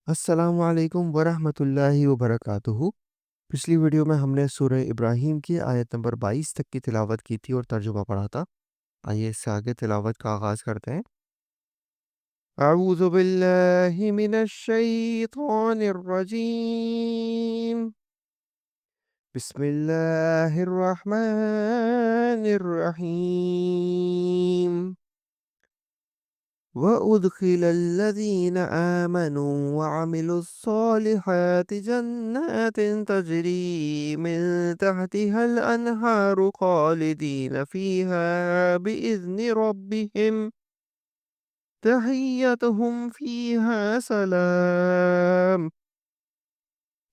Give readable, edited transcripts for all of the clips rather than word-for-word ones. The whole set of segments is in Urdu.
السلام علیکم ورحمۃ اللہ وبرکاتہ۔ پچھلی ویڈیو میں ہم نے سورہ ابراہیم کی آیت نمبر 22 تک کی تلاوت کی تھی اور ترجمہ پڑھا تھا۔ آئیے اس سے آگے تلاوت کا آغاز کرتے ہیں۔ اعوذ باللہ من الشیطان الرجیم، بسم اللہ الرحمن الرحیم۔ وَأُدْخِلَ الَّذِينَ آمَنُوا وَعَمِلُوا الصَّالِحَاتِ جَنَّاتٍ تَجْرِي مِن تَحْتِهَا الْأَنْهَارُ خَالِدِينَ فِيهَا بِإِذْنِ رَبِّهِمْ تَحِيَّتُهُمْ فِيهَا سَلَامٌ۔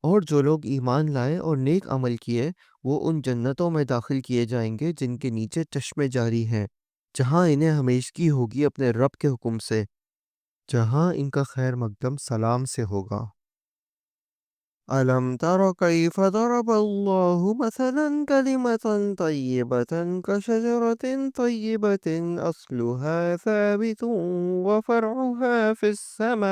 اور جو لوگ ایمان لائے اور نیک عمل کیے وہ ان جنتوں میں داخل کیے جائیں گے جن کے نیچے چشمے جاری ہیں، جہاں انہیں ہمیشگی ہوگی اپنے رب کے حکم سے، جہاں ان کا خیر مقدم سلام سے ہوگا۔ أَلَمْ تَرَ كَيْفَ ضَرَبَ اللَّهُ مَثَلًا كَلِمَةً طَيِّبَةً كَشَجَرَةٍ طَيِّبَةٍ أَصْلُهَا ثَابِتٌ وَفَرْعُهَا فِي السَّمَاءِ۔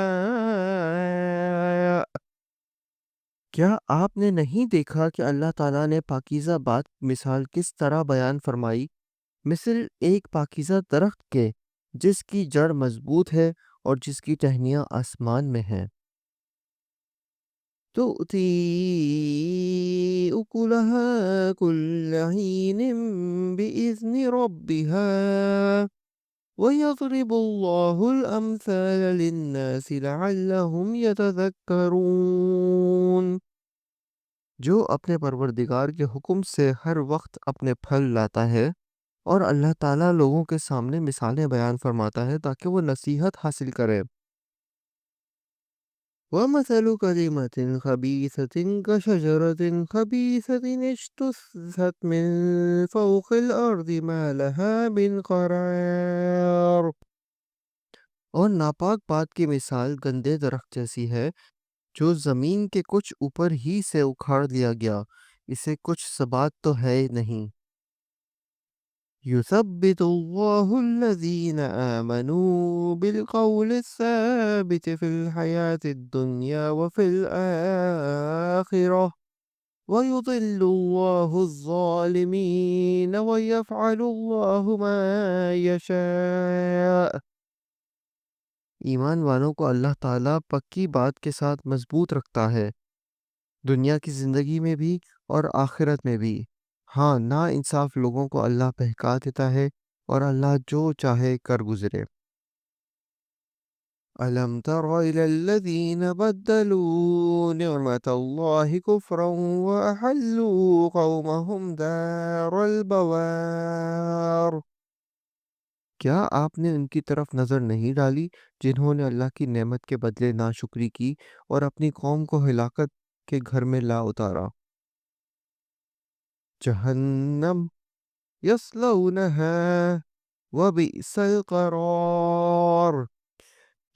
کیا آپ نے نہیں دیکھا کہ اللہ تعالیٰ نے پاکیزہ بات مثال کس طرح بیان فرمائی، مثل ایک پاکیزہ درخت کے جس کی جڑ مضبوط ہے اور جس کی ٹہنیاں آسمان میں ہیں۔ تُؤْتِي أُكُلَهَا كُلَّ حِينٍ بِإِذْنِ رَبِّهَا وَيَضْرِبُ اللَّهُ الْأَمْثَالَ لِلنَّاسِ لَعَلَّهُمْ يَتَذَكَّرُونَ۔ جو اپنے پروردگار کے حکم سے ہر وقت اپنے پھل لاتا ہے، اور اللہ تعالیٰ لوگوں کے سامنے مثالیں بیان فرماتا ہے تاکہ وہ نصیحت حاصل کرے۔ وَمَثَلُ كَلِمَةٍ خَبِيثَةٍ كَشَجَرَةٍ خَبِيثَةٍ اجْتُثَّتْ مِن فَوْقِ الْأَرْضِ مَا لَهَا مِنْ قَرَارٍ۔ اور ناپاک بات کی مثال گندے درخت جیسی ہے جو زمین کے کچھ اوپر ہی سے اکھاڑ دیا گیا، اسے کچھ ثبات تو ہے نہیں۔ يثبت الله الذين آمنوا بالقول الثابت في الحياة الدنيا وفي الآخرة ويضل الله الظالمين ويفعل الله ما يشاء۔ ایمان والوں کو اللہ تعالیٰ پکی بات کے ساتھ مضبوط رکھتا ہے، دنیا کی زندگی میں بھی اور آخرت میں بھی۔ ہاں، نا انصاف لوگوں کو اللہ بہکا دیتا ہے اور اللہ جو چاہے کر گزرے۔ أَلَمْ تَرَ إِلَى الَّذِينَ بَدَّلُوا نِعْمَةَ اللَّهِ كُفْرًا وَأَحَلُّوا قَوْمَهُمْ دَارَ الْبَوَارِ۔ کیا آپ نے ان کی طرف نظر نہیں ڈالی جنہوں نے اللہ کی نعمت کے بدلے ناشکری کی اور اپنی قوم کو ہلاکت کے گھر میں لا اتارا؟ جہنم یصلونها وبئس القرار،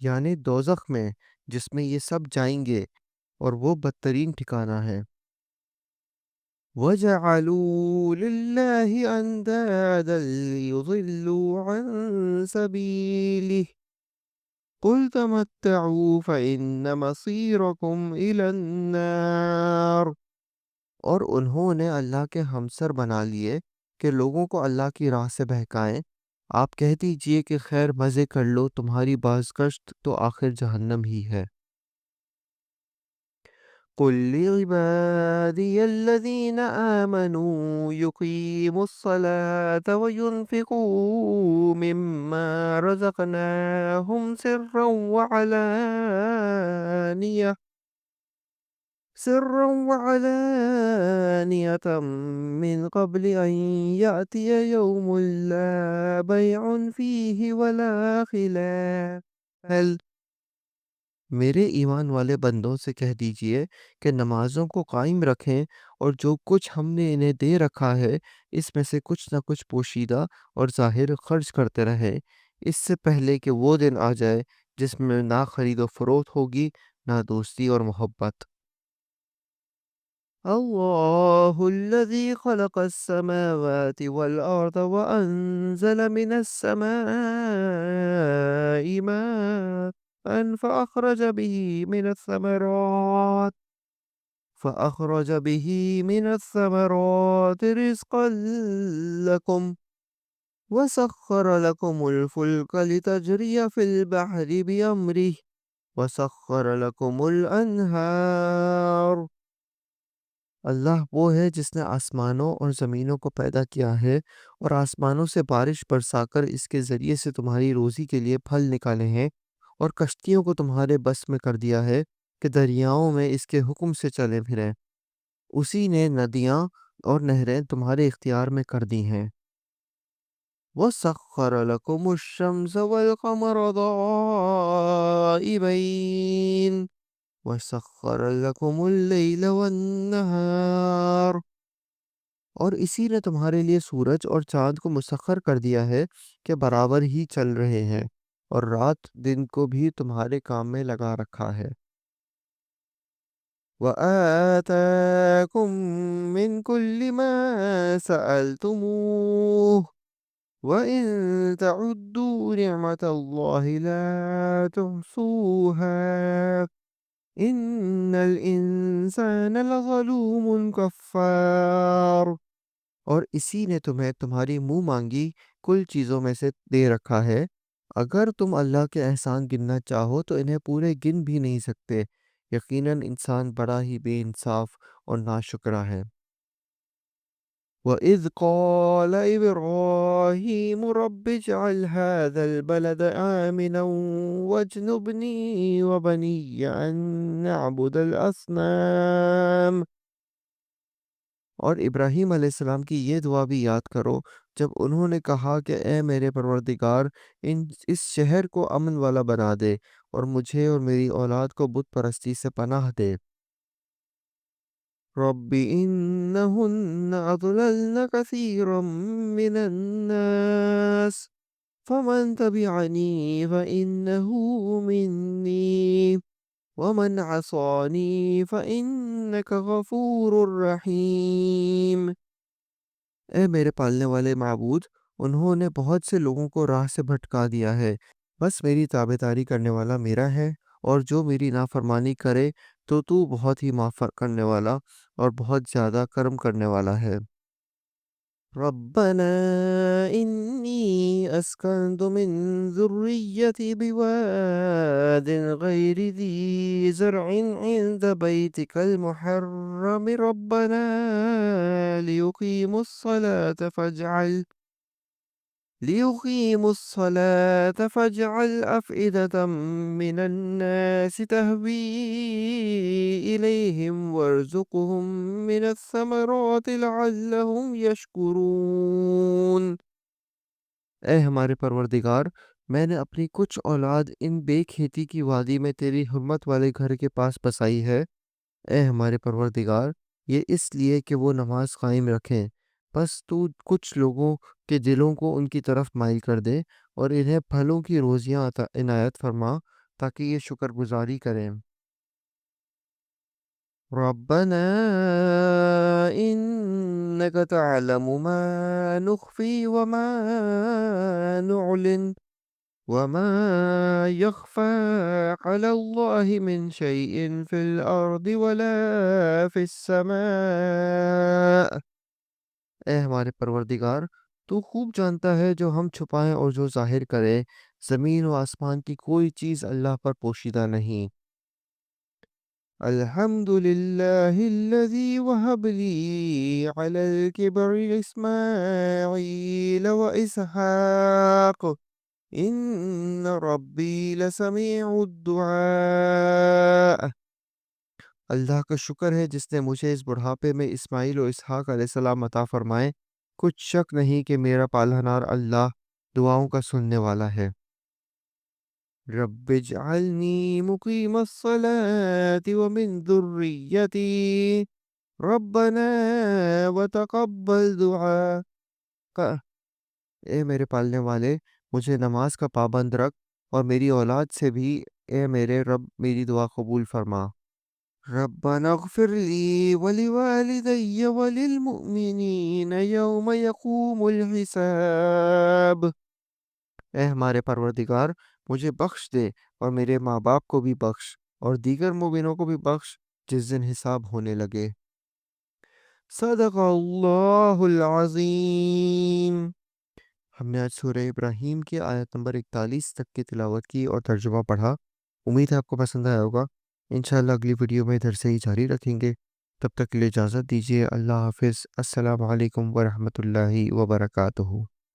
یعنی دوزخ میں جس میں یہ سب جائیں گے اور وہ بدترین ٹھکانہ ہے۔ وَجَعَلُوا لِلَّهِ أَنْدَادًا لِيُضِلُّوا عَنْ سَبِيلِهِ قُلْ تَمَتَّعُوا فَإِنَّ مَصِيرَكُمْ إِلَى النَّارِ۔ اور انہوں نے اللہ کے ہمسر بنا لیے کہ لوگوں کو اللہ کی راہ سے بہکائیں۔ آپ کہہ دیجئے کہ خیر مزے کر لو، تمہاری بازگشت تو آخر جہنم ہی ہے۔ قُلْ لِعِبَادِيَ الَّذِينَ آمَنُوا يُقِيمُوا الصَّلَاةَ وَيُنْفِقُوا مِمَّا رَزَقْنَاهُمْ سِرًّا وَعَلَانِيَةً مِّن قَبْلِ أَن يَأْتِيَ يَوْمٌ لَّا بَيْعٌ فِيهِ وَلَا خِلَالٌ۔ میرے ایمان والے بندوں سے کہہ دیجئے کہ نمازوں کو قائم رکھیں اور جو کچھ ہم نے انہیں دے رکھا ہے اس میں سے کچھ نہ کچھ پوشیدہ اور ظاہر خرچ کرتے رہیں، اس سے پہلے کہ وہ دن آ جائے جس میں نہ خرید و فروخت ہوگی نہ دوستی اور محبت۔ اللہ الذي خلق السماوات والأرض وأنزل من السماء ماء رزقا فأخرج به من الثمرات رزقا لكم وسخر لكم الفلك لتجري في البحر بأمره وسخر لكم الأنهار۔ اللہ وہ ہے جس نے آسمانوں اور زمینوں کو پیدا کیا ہے اور آسمانوں سے بارش برسا کر اس کے ذریعے سے تمہاری روزی کے لیے پھل نکالے ہیں، اور کشتیوں کو تمہارے بس میں کر دیا ہے کہ دریاؤں میں اس کے حکم سے چلے پھریں۔ اسی نے ندیاں اور نہریں تمہارے اختیار میں کر دی ہیں۔ وَسَخَّرَ لَكُمُ الشَّمْسَ وَالْقَمَرَ دَائِبَيْنِ وَسَخَّرَ لَكُمُ اللَّيْلَ وَالنَّهَارَ، اور اسی نے تمہارے لیے سورج اور چاند کو مسخر کر دیا ہے کہ برابر ہی چل رہے ہیں، اور رات دن کو بھی تمہارے کام میں لگا رکھا ہے۔ وَآتَاكُم مِّن كُلِّ مَا سَأَلْتُمُوهُ وَإِن تَعُدُّوا نِعْمَتَ اللَّهِ لَا تُحْصُوهَا إِنَّ الْإِنسَانَ لَظَلُومٌ كَفَّارٌ۔ اور اسی نے تمہیں تمہاری منہ مانگی کل چیزوں میں سے دے رکھا ہے، اگر تم اللہ کے احسان گننا چاہو تو انہیں پورے گن بھی نہیں سکتے، یقیناً انسان بڑا ہی بے انصاف اور ناشکرا ہے۔ وَإِذْ قَالَ إِبْرَاهِيمُ رَبِّ اجْعَلْ هَٰذَا الْبَلَدَ آمِنًا وَاجْنُبْنِي وَبَنِيَّ أَن نَّعْبُدَ الْأَصْنَامَ۔ اور ابراہیم علیہ السلام کی یہ دعا بھی یاد کرو جب انہوں نے کہا کہ اے میرے پروردگار، اس شہر کو امن والا بنا دے اور مجھے اور میری اولاد کو بت پرستی سے پناہ دے۔ رب انہن اضللن کثیرا من الناس فمن تبعنی فإنہ منی وَمَنْ عَصَانِي فَإِنَّكَ غَفُورٌ رَحِيمٌ۔ اے میرے پالنے والے معبود، انہوں نے بہت سے لوگوں کو راہ سے بھٹکا دیا ہے، بس میری تابعداری کرنے والا میرا ہے، اور جو میری نافرمانی کرے تو بہت ہی معاف کرنے والا اور بہت زیادہ کرم کرنے والا ہے۔ ربنا إني أسكنت من ذريتي بواد غير ذي زرع عند بيتك المحرم ليقيموا الصلاة فاجعل أفئدة من الناس تهوي إليهم وارزقهم من الثمرات لعلهم يشكرون۔ اے ہمارے پروردگار، میں نے اپنی کچھ اولاد ان بے کھیتی کی وادی میں تیری حرمت والے گھر کے پاس بسائی ہے۔ اے ہمارے پروردگار، یہ اس لیے کہ وہ نماز قائم رکھیں، بس تو کچھ لوگوں کے دلوں کو ان کی طرف مائل کر دے اور انہیں پھلوں کی روزیاں عنایت فرما تاکہ یہ شکر گزاری کریں۔ ربنا إنك تعلم ما نخفي وما نعلن وما يخفى على الله من شيء في الأرض ولا في السماء۔ اے ہمارے پروردگار، تو خوب جانتا ہے جو ہم چھپائیں اور جو ظاہر کرے، زمین و آسمان کی کوئی چیز اللہ پر پوشیدہ نہیں۔ الحمد للہ الذی وہب لی علی الکبر اسماعیل و اسحاق ان ربی لسمیع الدعاء۔ اللہ کا شکر ہے جس نے مجھے اس بڑھاپے میں اسماعیل و اسحاق علیہ السلام عطا فرمائے، کچھ شک نہیں کہ میرا پالنہار اللہ دعاؤں کا سننے والا ہے۔ رب اجعلنی مقیم الصلاة ومن ذریتی ربنا وتقبل دعاء۔ اے میرے پالنے والے، مجھے نماز کا پابند رکھ اور میری اولاد سے بھی اے میرے رب میری دعا قبول فرما۔ ربنا اغفر لی ولوالدی وللمؤمنین یوم یقوم الحساب۔ اے ہمارے پروردگار، مجھے بخش دے اور میرے ماں باپ کو بھی بخش اور دیگر مومنوں کو بھی بخش جس دن حساب ہونے لگے۔ صدق اللہ العظیم۔ ہم نے آج سورہ ابراہیم کی آیت نمبر 41 تک کی تلاوت کی اور ترجمہ پڑھا۔ امید ہے آپ کو پسند آیا ہوگا۔ انشاءاللہ اگلی ویڈیو میں ادھر سے ہی جاری رکھیں گے۔ تب تک کے لیے اجازت دیجیے۔ اللہ حافظ۔ السلام علیکم ورحمۃ اللہ وبرکاتہ۔